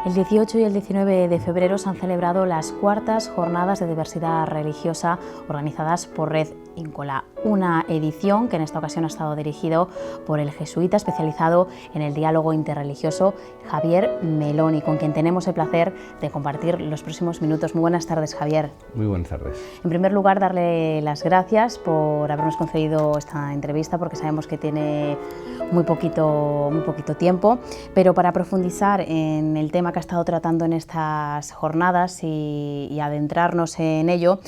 El 18 y el 19 de febrero se han celebrado las cuartas jornadas de diversidad religiosa organizadas por Red Íncola, una edición que en esta ocasión ha estado dirigido por el jesuita especializado en el diálogo interreligioso Javier Meloni, con quien tenemos el placer de compartir los próximos minutos. Muy buenas tardes, Javier. Muy buenas tardes. En primer lugar, darle las gracias por habernos concedido esta entrevista, porque sabemos que tiene muy poquito tiempo, pero para profundizar en el tema que ha estado tratando en estas jornadas y adentrarnos en ello,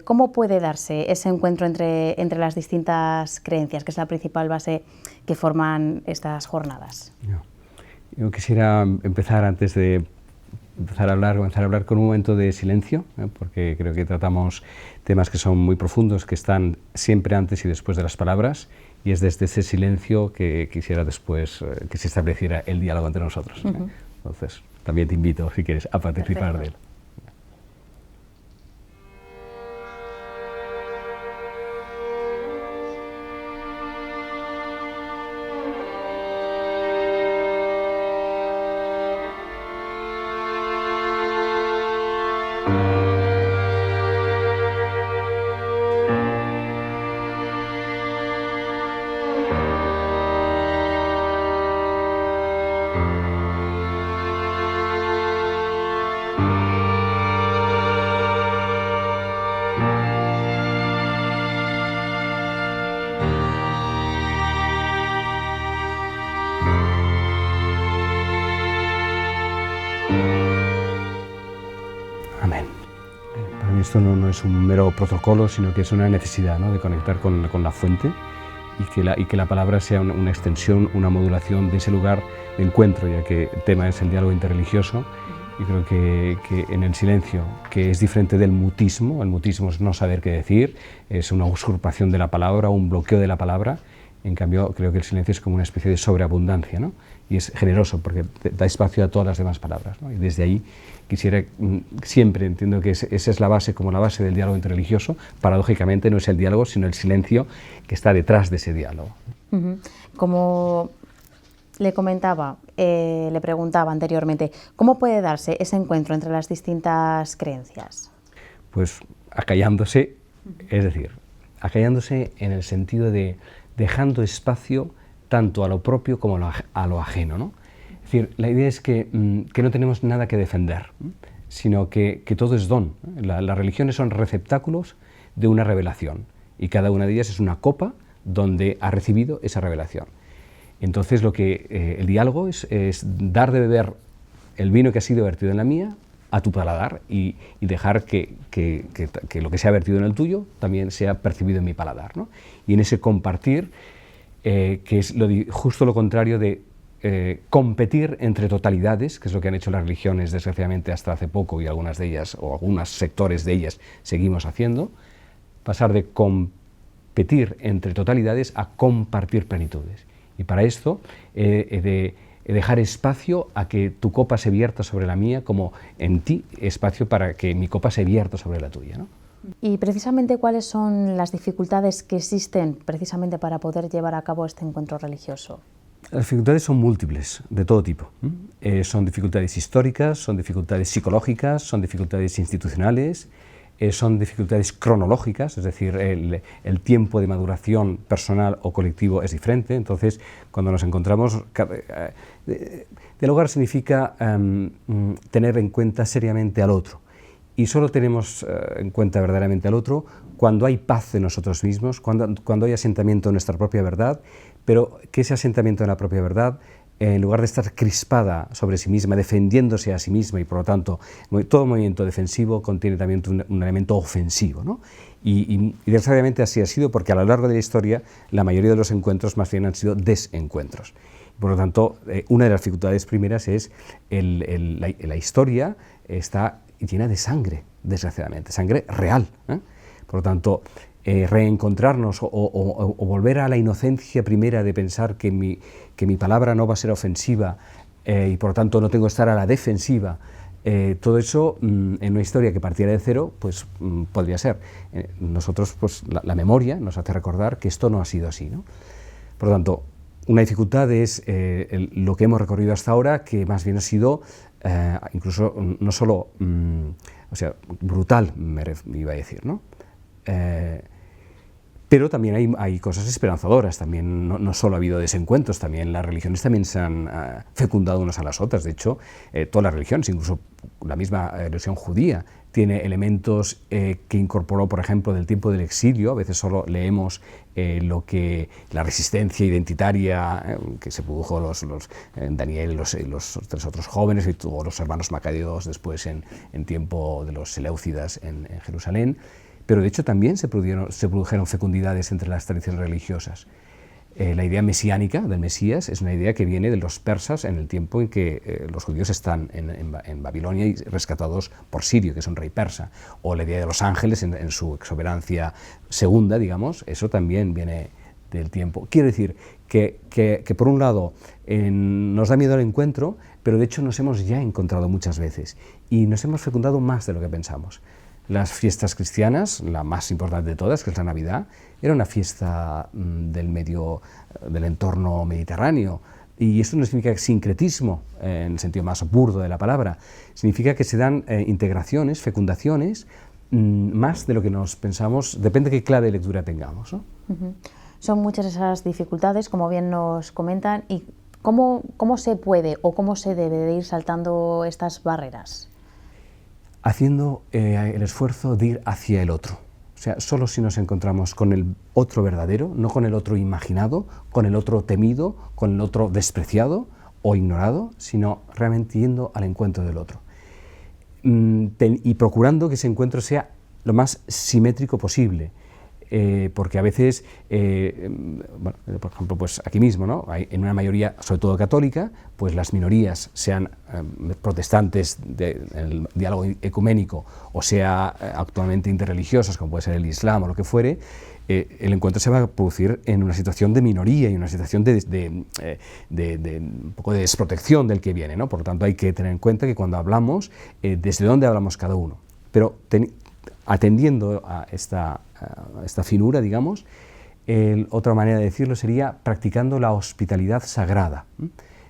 ¿cómo puede darse ese encuentro entre las distintas creencias, que es la principal base que forman estas jornadas? Yo quisiera empezar, antes de comenzar a hablar con un momento de silencio, porque creo que tratamos temas que son muy profundos, que están siempre antes y después de las palabras, y es desde ese silencio que quisiera después que se estableciera el diálogo entre nosotros. Entonces, también te invito, si quieres, a participar de él. Amén. Para mí esto no es un mero protocolo, sino que es una necesidad, ¿no?, de conectar con la fuente y que la palabra sea una extensión, una modulación de ese lugar de encuentro, ya que el tema es el diálogo interreligioso. Y creo que en el silencio, que es diferente del mutismo, el mutismo es no saber qué decir, es una usurpación de la palabra, un bloqueo de la palabra. En cambio, creo que el silencio es como una especie de sobreabundancia, ¿no? Y es generoso porque da espacio a todas las demás palabras, ¿no? Y desde ahí quisiera, siempre entiendo que esa es la base, como la base del diálogo interreligioso. Paradójicamente no es el diálogo, sino el silencio que está detrás de ese diálogo. Como le comentaba, le preguntaba anteriormente, ¿cómo puede darse ese encuentro entre las distintas creencias? Pues acallándose, es decir, acallándose en el sentido de dejando espacio tanto a lo propio como a lo ajeno, ¿no? Es decir, la idea es que no tenemos nada que defender, sino que todo es don. Las religiones son receptáculos de una revelación y cada una de ellas es una copa donde ha recibido esa revelación. Entonces el diálogo es dar de beber el vino que ha sido vertido en la mía a tu paladar y dejar que lo que se ha vertido en el tuyo también sea percibido en mi paladar, ¿no? Y en ese compartir, que es justo lo contrario de competir entre totalidades, que es lo que han hecho las religiones desgraciadamente hasta hace poco, y algunas de ellas, o algunos sectores de ellas, seguimos haciendo, pasar de competir entre totalidades a compartir plenitudes. Y para esto de dejar espacio a que tu copa se vierta sobre la mía, como en ti espacio para que mi copa se vierta sobre la tuya, ¿no? Y precisamente, ¿cuáles son las dificultades que existen precisamente para poder llevar a cabo este encuentro religioso? Las dificultades son múltiples, de todo tipo. Son dificultades históricas, son dificultades psicológicas, son dificultades institucionales, son dificultades cronológicas, es decir, el tiempo de maduración personal o colectivo es diferente. Entonces, cuando nos encontramos, dialogar significa tener en cuenta seriamente al otro. Y solo tenemos en cuenta verdaderamente al otro cuando hay paz en nosotros mismos, cuando hay asentamiento en nuestra propia verdad, pero que ese asentamiento en la propia verdad, en lugar de estar crispada sobre sí misma, defendiéndose a sí misma, y por lo tanto todo movimiento defensivo contiene también un elemento ofensivo, ¿no? Y desgraciadamente así ha sido, porque a lo largo de la historia la mayoría de los encuentros más bien han sido desencuentros. Por lo tanto, una de las dificultades primeras es la historia está llena de sangre, desgraciadamente, sangre real, ¿eh? Por lo tanto, reencontrarnos o volver a la inocencia primera de pensar que mi palabra no va a ser ofensiva y por lo tanto no tengo que estar a la defensiva, todo eso en una historia que partiera de cero, pues podría ser. Nosotros, pues la memoria nos hace recordar que esto no ha sido así, ¿no? Por lo tanto, Una dificultad es lo que hemos recorrido hasta ahora, que más bien ha sido incluso no solo, o sea, brutal, me iba a decir, ¿no? Pero también hay cosas esperanzadoras, también no solo ha habido desencuentros, también las religiones también se han fecundado unas a las otras. De hecho, todas las religiones, incluso la misma religión judía, tiene elementos que incorporó, por ejemplo, del tiempo del exilio. A veces solo leemos la resistencia identitaria que se produjo Daniel y los tres otros jóvenes, y tuvo los hermanos Macabeos después en tiempo de los Seleucidas en Jerusalén. Pero de hecho también se produjeron fecundidades entre las tradiciones religiosas. La idea mesiánica del Mesías es una idea que viene de los persas en el tiempo en que los judíos están en Babilonia y rescatados por Sirio, que es un rey persa. O la idea de los ángeles en su exuberancia segunda, digamos, eso también viene del tiempo. Quiero decir que por un lado nos da miedo el encuentro, pero de hecho nos hemos ya encontrado muchas veces y nos hemos fecundado más de lo que pensamos. Las fiestas cristianas, la más importante de todas, que es la Navidad, era una fiesta del entorno mediterráneo. Y esto no significa sincretismo, en el sentido más burdo de la palabra. Significa que se dan integraciones, fecundaciones, más de lo que nos pensamos, depende de qué clave de lectura tengamos, ¿no? Son muchas esas dificultades, como bien nos comentan, y ¿cómo se puede o cómo se debe de ir saltando estas barreras? Haciendo el esfuerzo de ir hacia el otro. O sea, solo si nos encontramos con el otro verdadero, no con el otro imaginado, con el otro temido, con el otro despreciado o ignorado, sino realmente yendo al encuentro del otro. Y procurando que ese encuentro sea lo más simétrico posible. Porque a veces, bueno, por ejemplo, pues aquí mismo, ¿no? En una mayoría, sobre todo católica, pues las minorías, sean protestantes en el diálogo ecuménico, o sea actualmente interreligiosas, como puede ser el Islam o lo que fuere, el encuentro se va a producir en una situación de minoría y una situación de un poco de desprotección del que viene, ¿no? Por lo tanto, hay que tener en cuenta que cuando hablamos, desde dónde hablamos cada uno. Pero atendiendo a esta finura, digamos, otra manera de decirlo sería practicando la hospitalidad sagrada.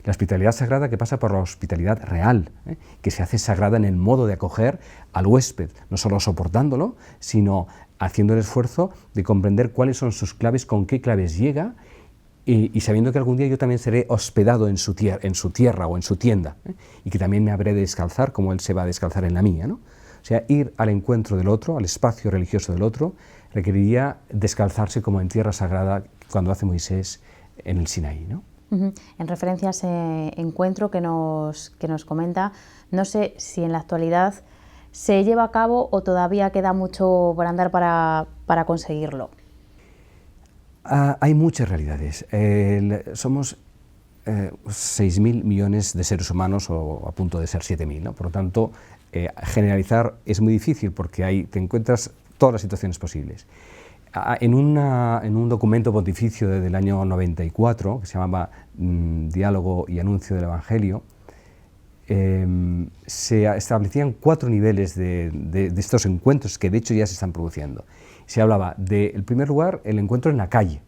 La hospitalidad sagrada que pasa por la hospitalidad real, que se hace sagrada en el modo de acoger al huésped, no solo soportándolo, sino haciendo el esfuerzo de comprender cuáles son sus claves, con qué claves llega, y sabiendo que algún día yo también seré hospedado en su tierra o en su tienda, y que también me habré de descalzar como él se va a descalzar en la mía, ¿no? O sea, ir al encuentro del otro, al espacio religioso del otro, requeriría descalzarse como en tierra sagrada cuando hace Moisés en el Sinaí, ¿no? En referencia a ese encuentro que nos comenta, no sé si en la actualidad se lleva a cabo o todavía queda mucho por andar para conseguirlo. Hay muchas realidades. Somos 6.000 millones de seres humanos, o a punto de ser 7.000, ¿no? Por lo tanto, generalizar es muy difícil porque te encuentras todas las situaciones posibles. En un documento pontificio del año 94, que se llamaba Diálogo y Anuncio del Evangelio, se establecían 4 niveles de estos encuentros que de hecho ya se están produciendo. Se hablaba en primer lugar, el encuentro en la calle,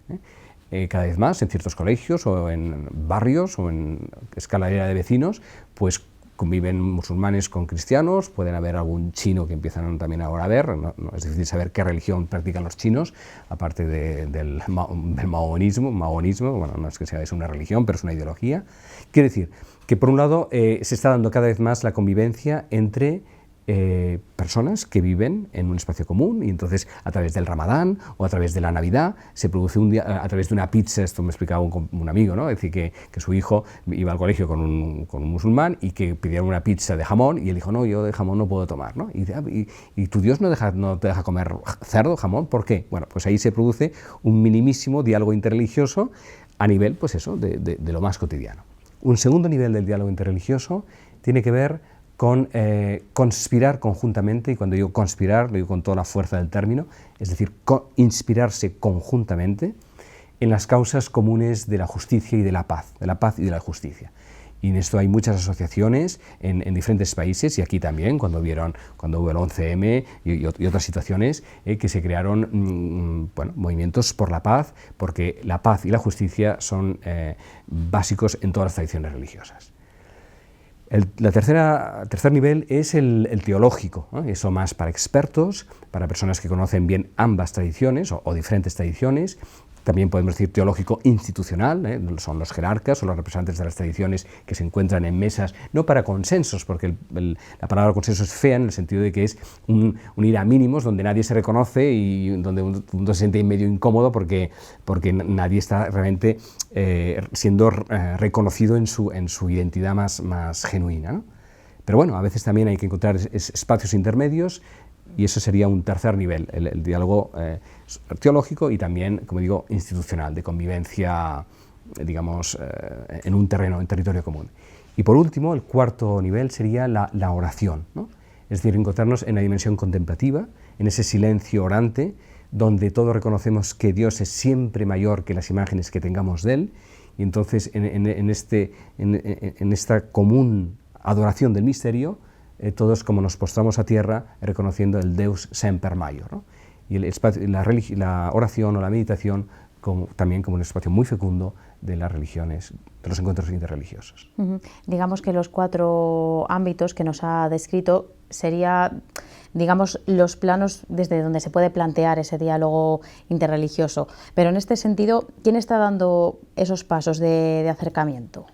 cada vez más en ciertos colegios o en barrios o en escaladera de vecinos, pues conviven musulmanes con cristianos, pueden haber algún chino que empiezan también ahora a ver, no es difícil saber qué religión practican los chinos, aparte del maonismo, bueno, no es que sea una religión, pero es una ideología. Quiere decir que por un lado se está dando cada vez más la convivencia entre personas que viven en un espacio común, y entonces a través del Ramadán o a través de la Navidad se produce un día, a través de una pizza. Esto me explicaba un amigo, ¿no? Es decir, que su hijo iba al colegio con un musulmán y que pidieron una pizza de jamón y él dijo, no, yo de jamón no puedo tomar, ¿no? Y tu Dios no te deja comer cerdo, jamón, ¿por qué? Bueno, pues ahí se produce un minimísimo diálogo interreligioso a nivel, pues eso, de lo más cotidiano. Un segundo nivel del diálogo interreligioso tiene que ver con conspirar conjuntamente, y cuando digo conspirar, lo digo con toda la fuerza del término, es decir, inspirarse conjuntamente en las causas comunes de la justicia y de la paz y de la justicia. Y en esto hay muchas asociaciones en diferentes países, y aquí también, cuando hubo el 11M y otras situaciones, que se crearon movimientos por la paz, porque la paz y la justicia son básicos en todas las tradiciones religiosas. El tercer nivel es el teológico, ¿no? Eso más para expertos, para personas que conocen bien ambas tradiciones o diferentes tradiciones. También podemos decir teológico institucional, son los jerarcas o los representantes de las tradiciones que se encuentran en mesas, no para consensos, porque la palabra consenso es fea en el sentido de que es un ir a mínimos donde nadie se reconoce y donde uno se siente medio incómodo porque nadie está realmente siendo reconocido en su identidad más genuina, ¿no? Pero bueno, a veces también hay que encontrar espacios intermedios, y eso sería un tercer nivel, el diálogo teológico y también, como digo, institucional, de convivencia, digamos, en territorio común. Y por último, el cuarto nivel sería la oración, ¿no? Es decir, encontrarnos en la dimensión contemplativa, en ese silencio orante, donde todos reconocemos que Dios es siempre mayor que las imágenes que tengamos de Él, y entonces en esta común adoración del misterio, todos como nos postramos a tierra reconociendo el Deus Semper Maior, ¿no? Y la oración o la meditación también como un espacio muy fecundo de las religiones, de los encuentros interreligiosos. Digamos que los 4 ámbitos que nos ha descrito sería, digamos, los planos desde donde se puede plantear ese diálogo interreligioso. Pero en este sentido, ¿quién está dando esos pasos de acercamiento?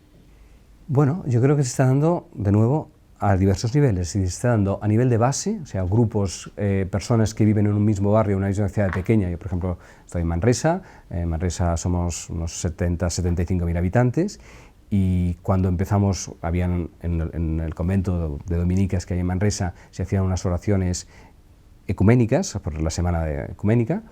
Bueno, yo creo que se está dando, de nuevo, a diversos niveles. Se está dando a nivel de base, o sea, grupos, personas que viven en un mismo barrio, en una misma ciudad pequeña. Yo, por ejemplo, estoy en Manresa. En Manresa somos unos 70-75.000 habitantes, y cuando empezamos, habían en el convento de dominicas que hay en Manresa, se hacían unas oraciones ecuménicas por la semana ecuménica.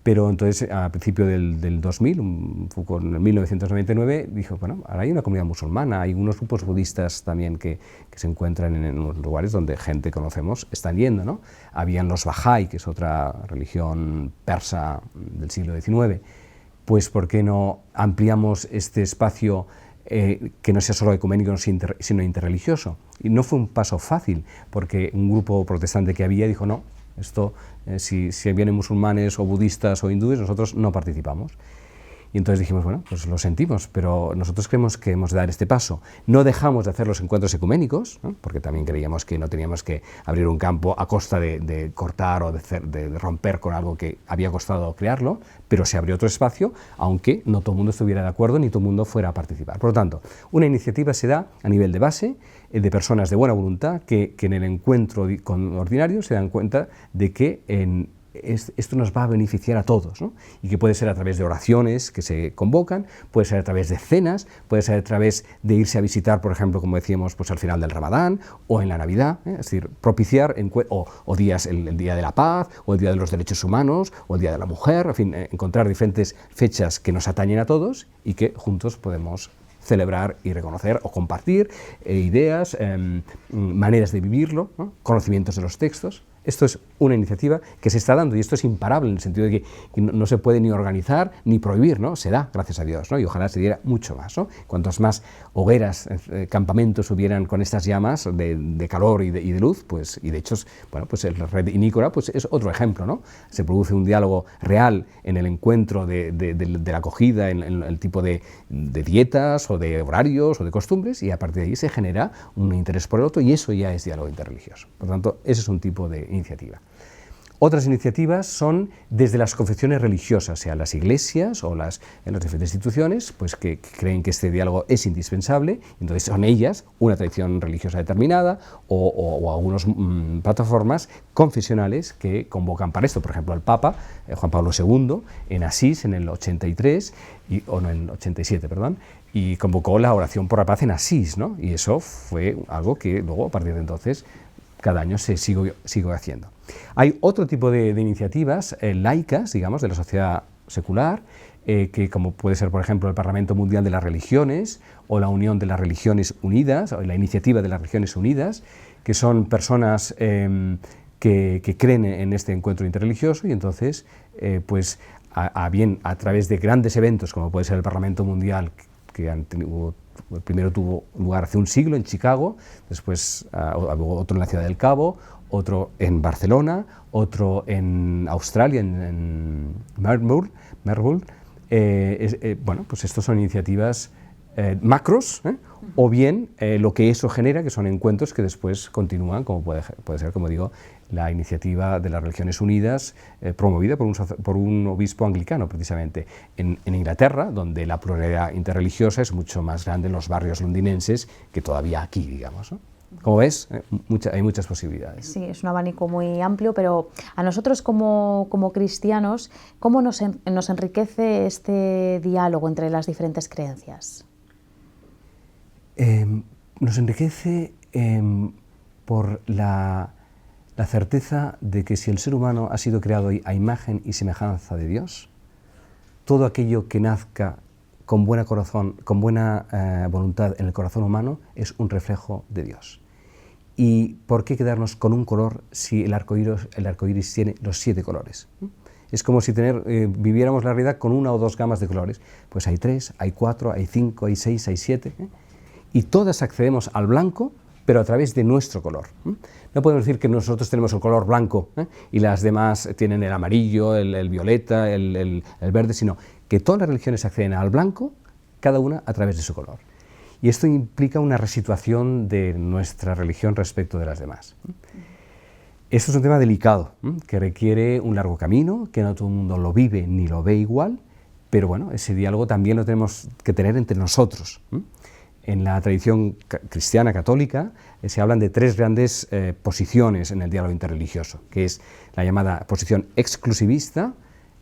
Pero entonces, a principio del 2000, un poco en 1999, dijo, bueno, ahora hay una comunidad musulmana, hay unos grupos budistas también que se encuentran en unos lugares donde gente conocemos están yendo, ¿no? Habían los Bahá'í, que es otra religión persa del siglo XIX. Pues, ¿por qué no ampliamos este espacio que no sea solo ecuménico, sino interreligioso? Y no fue un paso fácil, porque un grupo protestante que había dijo, no, esto, si vienen musulmanes o budistas o hindúes, nosotros no participamos. Y entonces dijimos, bueno, pues lo sentimos, pero nosotros creemos que hemos de dar este paso. No dejamos de hacer los encuentros ecuménicos, ¿no? Porque también creíamos que no teníamos que abrir un campo a costa de cortar o de romper con algo que había costado crearlo, pero se abrió otro espacio, aunque no todo el mundo estuviera de acuerdo ni todo el mundo fuera a participar. Por lo tanto, una iniciativa se da a nivel de base, de personas de buena voluntad que en el encuentro ordinario se dan cuenta de que esto nos va a beneficiar a todos, ¿no? Y que puede ser a través de oraciones que se convocan, puede ser a través de cenas, puede ser a través de irse a visitar, por ejemplo, como decíamos, pues al final del Ramadán o en la Navidad, es decir, propiciar o días, el Día de la Paz, o el Día de los Derechos Humanos, o el Día de la Mujer, en fin, encontrar diferentes fechas que nos atañen a todos y que juntos podemos celebrar y reconocer o compartir ideas, maneras de vivirlo, ¿no? Conocimientos de los textos. Esto es una iniciativa que se está dando, y esto es imparable en el sentido de que no se puede ni organizar ni prohibir, ¿no? Se da, gracias a Dios, ¿no? Y ojalá se diera mucho más, ¿no? Cuantas más hogueras, campamentos hubieran con estas llamas de calor y de luz, pues, y de hecho, bueno, pues el red Inícora pues es otro ejemplo, ¿no? Se produce un diálogo real en el encuentro de la acogida, en el tipo de dietas o de horarios o de costumbres, y a partir de ahí se genera un interés por el otro, y eso ya es diálogo interreligioso. Por lo tanto, ese es un tipo de iniciativa. Otras iniciativas son desde las confesiones religiosas, sea las iglesias o en las diferentes instituciones, pues que creen que este diálogo es indispensable. Entonces son ellas, una tradición religiosa determinada o algunas plataformas confesionales que convocan para esto. Por ejemplo, el Papa Juan Pablo II en Asís en el 83, en el 87, perdón, y convocó la oración por la paz en Asís, ¿no? Y eso fue algo que luego, a partir de entonces, cada año se sigue haciendo. Hay otro tipo de iniciativas laicas, digamos, de la sociedad secular, que como puede ser, por ejemplo, el Parlamento Mundial de las Religiones o la Unión de las Religiones Unidas o la Iniciativa de las Religiones Unidas, que son personas que creen en este encuentro interreligioso, y entonces, pues, a través de grandes eventos, como puede ser el Parlamento Mundial, que el primero tuvo lugar hace un siglo en Chicago, después otro en la Ciudad del Cabo, otro en Barcelona, otro en Australia, en Melbourne. Bueno, pues estos son iniciativas macros, o bien lo que eso genera, que son encuentros que después continúan, como puede ser, como digo, la iniciativa de las Religiones Unidas, promovida por un obispo anglicano, precisamente, en Inglaterra, donde la pluralidad interreligiosa es mucho más grande en los barrios londinenses que todavía aquí, digamos, ¿no? Como ves, hay muchas posibilidades. Sí, es un abanico muy amplio, pero a nosotros como cristianos, ¿cómo nos enriquece este diálogo entre las diferentes creencias? Nos enriquece por la certeza de que si el ser humano ha sido creado a imagen y semejanza de Dios, todo aquello que nazca con buena voluntad en el corazón humano es un reflejo de Dios. ¿Y por qué quedarnos con un color si el arco iris tiene los 7 colores? Es como si viviéramos la realidad con 1 o 2 gamas de colores. Pues hay 3, hay 4, hay 5, hay 6, hay 7, y todas accedemos al blanco, pero a través de nuestro color. No podemos decir que nosotros tenemos el color blanco y las demás tienen el amarillo, el violeta, el verde, sino que todas las religiones acceden al blanco, cada una a través de su color. Y esto implica una resituación de nuestra religión respecto de las demás. Esto es un tema delicado, que requiere un largo camino, que no todo el mundo lo vive ni lo ve igual, pero bueno, ese diálogo también lo tenemos que tener entre nosotros. En la tradición cristiana católica se hablan de 3 grandes posiciones en el diálogo interreligioso, que es la llamada posición exclusivista,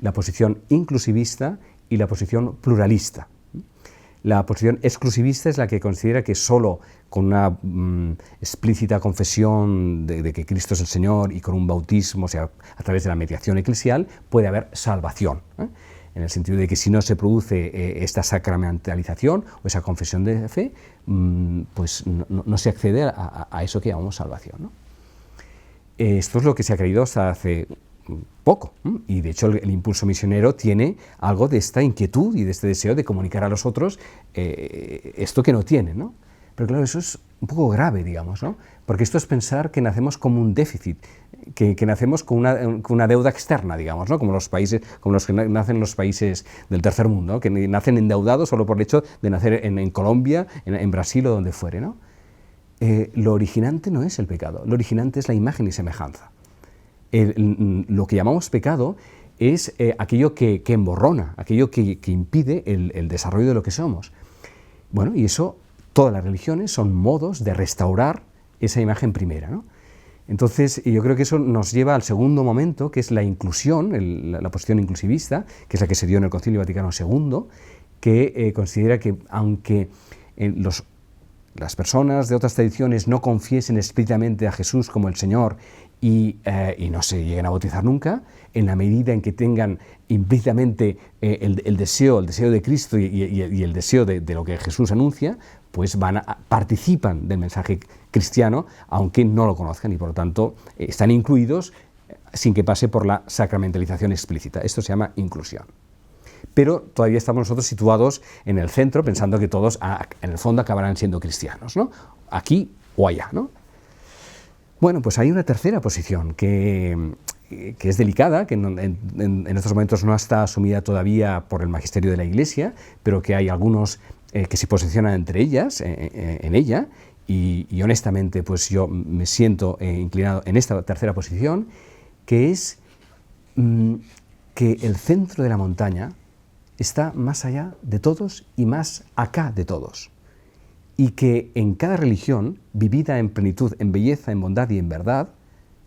la posición inclusivista y la posición pluralista. La posición exclusivista es la que considera que solo con una explícita confesión de que Cristo es el Señor y con un bautismo, o sea, a través de la mediación eclesial, puede haber salvación, en el sentido de que si no se produce esta sacramentalización o esa confesión de fe, pues no se accede a eso que llamamos salvación, ¿no? Esto es lo que se ha creído hasta hace poco, y de hecho el impulso misionero tiene algo de esta inquietud y de este deseo de comunicar a los otros esto que no tienen, ¿no? Pero claro, eso es un poco grave, digamos, ¿no? Porque esto es pensar que nacemos como un déficit, que nacemos con una deuda externa, digamos, ¿no? Como los que nacen en los países del tercer mundo, ¿no? Que nacen endeudados solo por el hecho de nacer en Colombia, en Brasil o donde fuere, ¿no? Lo originante no es el pecado, lo originante es la imagen y semejanza. Lo que llamamos pecado es aquello que emborrona, aquello que impide el desarrollo de lo que somos. Bueno, y eso, todas las religiones son modos de restaurar esa imagen primera, ¿no? Entonces, yo creo que eso nos lleva al segundo momento, que es la inclusión, la posición inclusivista, que es la que se dio en el Concilio Vaticano II, que considera que aunque las personas de otras tradiciones no confiesen explícitamente a Jesús como el Señor y no se lleguen a bautizar nunca, en la medida en que tengan implícitamente el deseo de Cristo y el deseo de lo que Jesús anuncia, pues participan del mensaje cristiano, aunque no lo conozcan, y por lo tanto están incluidos sin que pase por la sacramentalización explícita. Esto se llama inclusión. Pero todavía estamos nosotros situados en el centro, pensando que todos en el fondo acabarán siendo cristianos, ¿no? Aquí o allá, ¿no? Bueno, pues hay una tercera posición que es delicada, que en estos momentos no está asumida todavía por el magisterio de la Iglesia, pero que hay algunos que se posicionan entre ellas, en ella, y honestamente pues yo me siento inclinado en esta tercera posición, que es que el centro de la montaña está más allá de todos y más acá de todos. Y que en cada religión, vivida en plenitud, en belleza, en bondad y en verdad,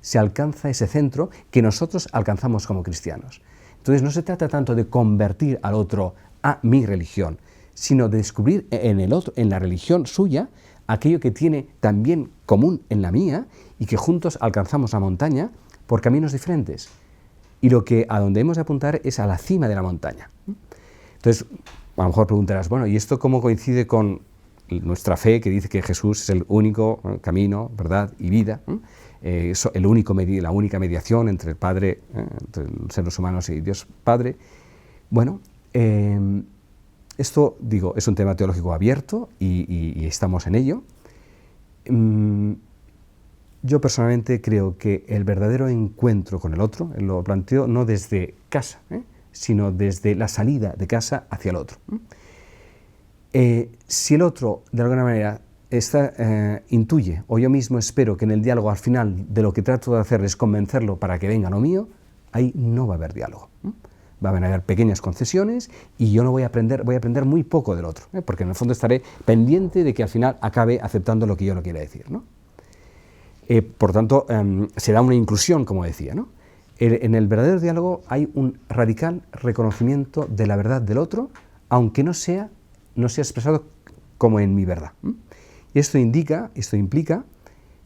se alcanza ese centro que nosotros alcanzamos como cristianos. Entonces no se trata tanto de convertir al otro a mi religión, sino de descubrir en el otro, en la religión suya, aquello que tiene también común en la mía y que juntos alcanzamos la montaña por caminos diferentes. Y a donde hemos de apuntar es a la cima de la montaña. Entonces, a lo mejor preguntarás, bueno, ¿y esto cómo coincide con nuestra fe que dice que Jesús es el único camino, verdad y vida, la única mediación entre el Padre, entre los seres humanos y Dios Padre? Bueno, esto, digo, es un tema teológico abierto y estamos en ello. Yo personalmente creo que el verdadero encuentro con el otro, lo planteo no desde casa, sino desde la salida de casa hacia el otro. Si el otro, de alguna manera, intuye, o yo mismo espero que en el diálogo al final de lo que trato de hacer es convencerlo para que venga lo mío, ahí no va a haber diálogo. Va a haber pequeñas concesiones y yo no voy a aprender muy poco del otro, porque en el fondo estaré pendiente de que al final acabe aceptando lo que yo no quiera decir, ¿no? Por tanto, se da una inclusión, como decía, ¿no? En el verdadero diálogo hay un radical reconocimiento de la verdad del otro, aunque no sea expresado como en mi verdad. Y esto implica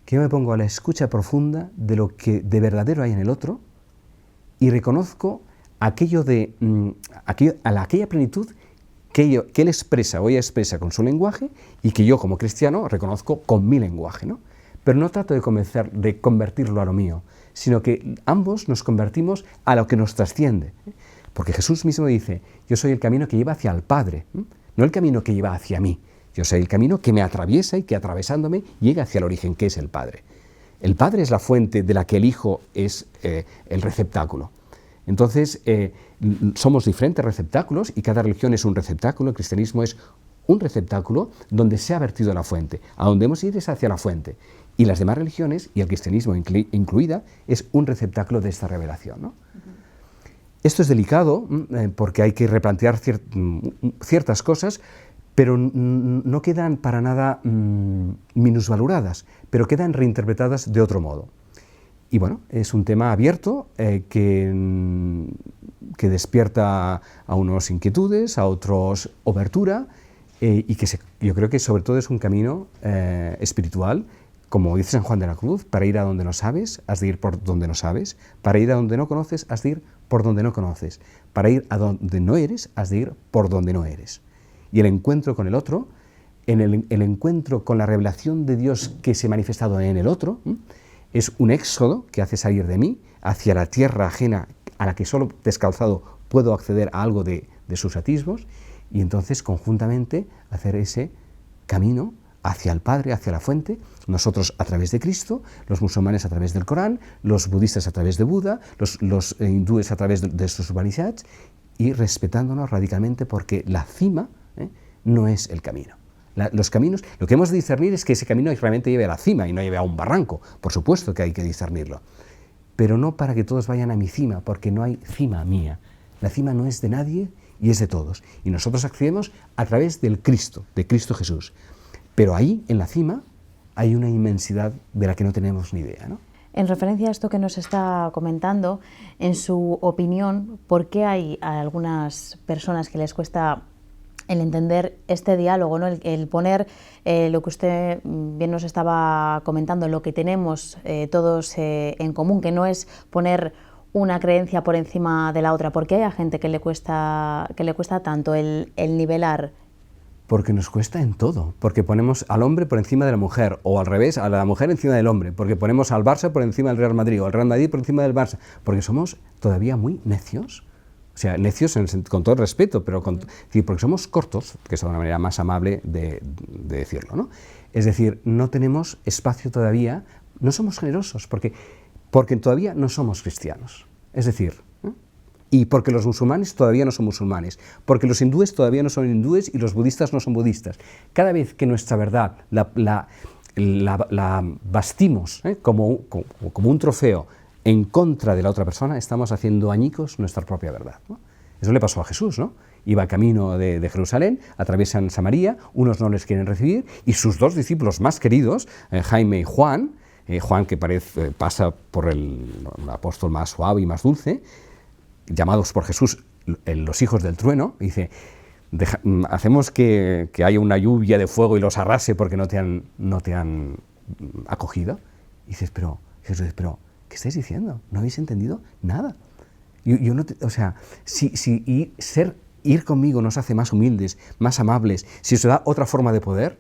que yo me pongo a la escucha profunda de lo que de verdadero hay en el otro y reconozco aquella plenitud que él expresa o ella expresa con su lenguaje y que yo como cristiano reconozco con mi lenguaje, ¿no? Pero no trato de convertirlo a lo mío, sino que ambos nos convertimos a lo que nos trasciende. Porque Jesús mismo dice, yo soy el camino que lleva hacia el Padre, no el camino que lleva hacia mí. Yo soy el camino que me atraviesa y que atravesándome llega hacia el origen, que es el Padre. El Padre es la fuente de la que el Hijo es el receptáculo. Entonces, somos diferentes receptáculos y cada religión es un receptáculo. El cristianismo es un receptáculo donde se ha vertido la fuente. A donde hemos ido es hacia la fuente. Y las demás religiones, y el cristianismo incluida, es un receptáculo de esta revelación, ¿no? Esto es delicado porque hay que replantear ciertas cosas, pero no quedan para nada minusvaloradas, pero quedan reinterpretadas de otro modo. Y bueno, es un tema abierto que despierta a unos inquietudes, a otros obertura, y que yo creo que sobre todo es un camino espiritual. Como dice San Juan de la Cruz, para ir a donde no sabes, has de ir por donde no sabes. Para ir a donde no conoces, has de ir por donde no conoces. Para ir a donde no eres, has de ir por donde no eres. Y el encuentro con el otro, el encuentro con la revelación de Dios que se ha manifestado en el otro, es un éxodo que hace salir de mí hacia la tierra ajena a la que solo descalzado puedo acceder a algo de sus atisbos, y entonces conjuntamente hacer ese camino hacia el Padre, hacia la fuente, nosotros a través de Cristo, los musulmanes a través del Corán, los budistas a través de Buda, los hindúes a través de sus Upanishads, y respetándonos radicalmente porque la cima no es el camino. Los caminos, lo que hemos de discernir es que ese camino realmente lleve a la cima y no lleve a un barranco, por supuesto que hay que discernirlo, pero no para que todos vayan a mi cima, porque no hay cima mía. La cima no es de nadie y es de todos, y nosotros accedemos a través del Cristo, de Cristo Jesús. Pero ahí, en la cima, hay una inmensidad de la que no tenemos ni idea, ¿no? En referencia a esto que nos está comentando, en su opinión, ¿por qué hay a algunas personas que les cuesta el entender este diálogo, ¿no? el poner lo que usted bien nos estaba comentando, lo que tenemos todos en común, que no es poner una creencia por encima de la otra? ¿Por qué hay a gente que le cuesta tanto el nivelar? Porque nos cuesta en todo, porque ponemos al hombre por encima de la mujer, o al revés, a la mujer encima del hombre, porque ponemos al Barça por encima del Real Madrid, o al Real Madrid por encima del Barça, porque somos todavía muy necios. O sea, necios con todo el respeto, pero porque somos cortos, que es una manera más amable de decirlo, ¿no? Es decir, no tenemos espacio todavía, no somos generosos, porque todavía no somos cristianos. Es decir, y porque los musulmanes todavía no son musulmanes, porque los hindúes todavía no son hindúes y los budistas no son budistas. Cada vez que nuestra verdad la bastimos como un trofeo en contra de la otra persona, estamos haciendo añicos nuestra propia verdad, ¿no? Eso le pasó a Jesús, ¿no? Iba camino de Jerusalén, atraviesan Samaria, unos no les quieren recibir, y sus dos discípulos más queridos, Jaime y Juan, Juan que pasa por el apóstol más suave y más dulce, llamados por Jesús los hijos del trueno, dice, hacemos que haya una lluvia de fuego y los arrase porque no te han acogido. Y dices, Jesús, ¿qué estáis diciendo? ¿No habéis entendido nada? O sea, si ir conmigo nos hace más humildes, más amables, si os da otra forma de poder,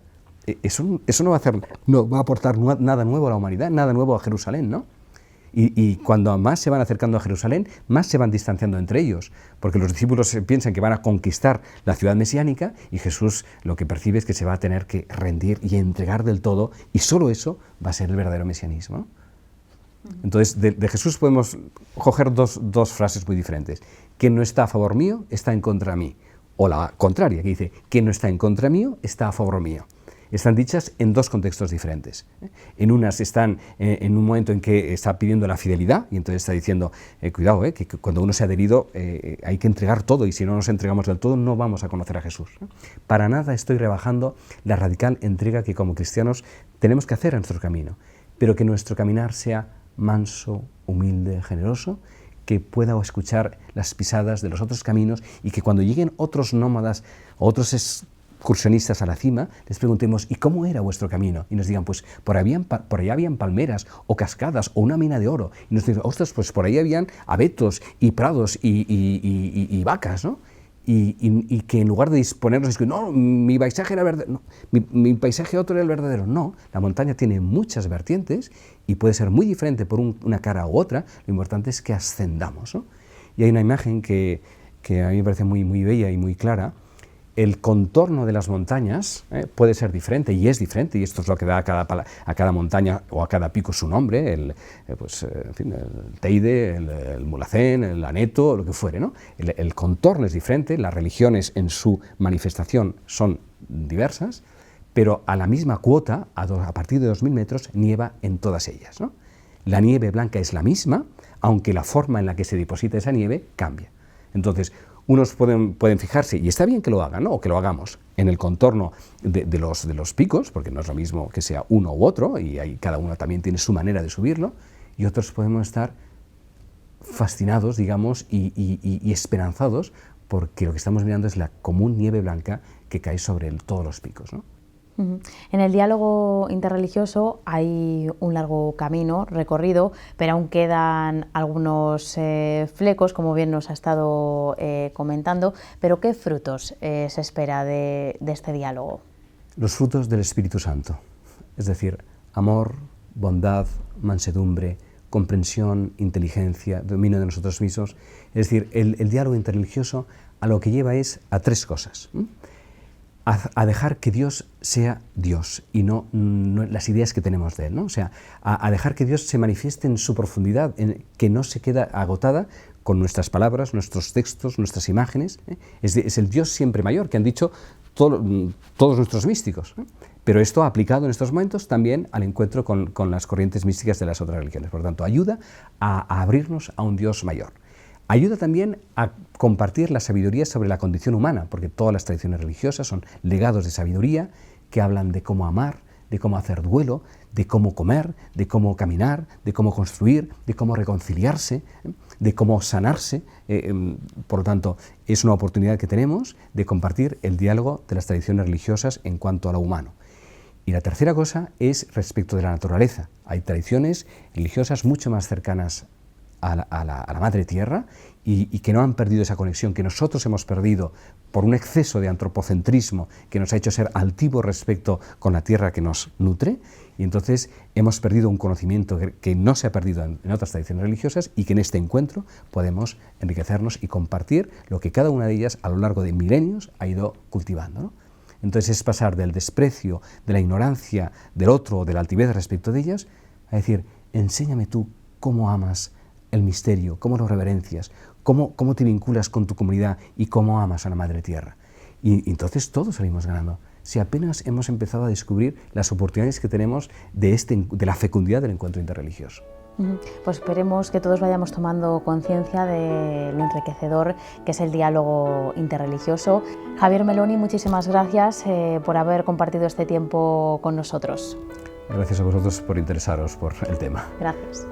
eso no va a aportar nada nuevo a la humanidad, nada nuevo a Jerusalén, ¿no? Y cuando más se van acercando a Jerusalén, más se van distanciando entre ellos, porque los discípulos piensan que van a conquistar la ciudad mesiánica y Jesús lo que percibe es que se va a tener que rendir y entregar del todo, y solo eso va a ser el verdadero mesianismo, ¿no? Entonces, de Jesús podemos coger dos frases muy diferentes. Quien no está a favor mío, está en contra mí. O la contraria, que dice, quien no está en contra mío, está a favor mío. Están dichas en dos contextos diferentes. En unas están en un momento en que está pidiendo la fidelidad, y entonces está diciendo, cuidado, que cuando uno se ha adherido hay que entregar todo, y si no nos entregamos del todo no vamos a conocer a Jesús. Para nada estoy rebajando la radical entrega que como cristianos tenemos que hacer en nuestro camino, pero que nuestro caminar sea manso, humilde, generoso, que pueda escuchar las pisadas de los otros caminos, y que cuando lleguen otros nómadas, otros excursionistas a la cima, les preguntemos, ¿y cómo era vuestro camino? Y nos digan, pues por allá habían palmeras o cascadas o una mina de oro. Y nos digan, ostras, pues por ahí habían abetos y prados y vacas, ¿no? Y que en lugar de disponernos, no, mi paisaje era verdadero, no, mi paisaje otro era el verdadero. No, la montaña tiene muchas vertientes y puede ser muy diferente por una cara u otra. Lo importante es que ascendamos, ¿no? Y hay una imagen que a mí me parece muy, muy bella y muy clara. El contorno de las montañas puede ser diferente, y es diferente, y esto es lo que da a cada montaña o a cada pico su nombre, en fin, el Teide, el Mulhacén, el Aneto, lo que fuere, ¿no? El contorno es diferente, las religiones en su manifestación son diversas, pero a la misma cuota, a partir de 2000 metros, nieva en todas ellas, ¿no? La nieve blanca es la misma, aunque la forma en la que se deposita esa nieve cambia. Entonces, unos pueden fijarse, y está bien que lo hagan, ¿no? O que lo hagamos, en el contorno de los picos, porque no es lo mismo que sea uno u otro, y ahí cada uno también tiene su manera de subirlo, y otros podemos estar fascinados, digamos, y esperanzados, porque lo que estamos mirando es la común nieve blanca que cae sobre todos los picos, ¿no? En el diálogo interreligioso hay un largo camino recorrido, pero aún quedan algunos flecos, como bien nos ha estado comentando. Pero ¿qué frutos se espera de este diálogo? Los frutos del Espíritu Santo, es decir, amor, bondad, mansedumbre, comprensión, inteligencia, dominio de nosotros mismos. Es decir, el diálogo interreligioso a lo que lleva es a tres cosas. A dejar que Dios sea Dios y no las ideas que tenemos de Él, ¿no? O sea, a dejar que Dios se manifieste en su profundidad, que no se queda agotada con nuestras palabras, nuestros textos, nuestras imágenes. Es el Dios siempre mayor, que han dicho todos nuestros místicos. Pero esto ha aplicado en estos momentos también al encuentro con las corrientes místicas de las otras religiones. Por lo tanto, ayuda a abrirnos a un Dios mayor. Ayuda también a compartir la sabiduría sobre la condición humana, porque todas las tradiciones religiosas son legados de sabiduría que hablan de cómo amar, de cómo hacer duelo, de cómo comer, de cómo caminar, de cómo construir, de cómo reconciliarse, de cómo sanarse. Por lo tanto, es una oportunidad que tenemos de compartir el diálogo de las tradiciones religiosas en cuanto a lo humano. Y la tercera cosa es respecto de la naturaleza. Hay tradiciones religiosas mucho más cercanas a la madre tierra y que no han perdido esa conexión que nosotros hemos perdido por un exceso de antropocentrismo que nos ha hecho ser altivos respecto con la tierra que nos nutre, y entonces hemos perdido un conocimiento que no se ha perdido en otras tradiciones religiosas, y que en este encuentro podemos enriquecernos y compartir lo que cada una de ellas a lo largo de milenios ha ido cultivando, ¿no? Entonces es pasar del desprecio, de la ignorancia del otro o de la altivez respecto de ellas, a decir, enséñame tú cómo amas el misterio, cómo lo reverencias, cómo te vinculas con tu comunidad y cómo amas a la Madre Tierra. Y entonces todos salimos ganando. Si apenas hemos empezado a descubrir las oportunidades que tenemos de la fecundidad del encuentro interreligioso. Pues esperemos que todos vayamos tomando conciencia de lo enriquecedor que es el diálogo interreligioso. Javier Meloni, muchísimas gracias por haber compartido este tiempo con nosotros. Gracias a vosotros por interesaros por el tema. Gracias.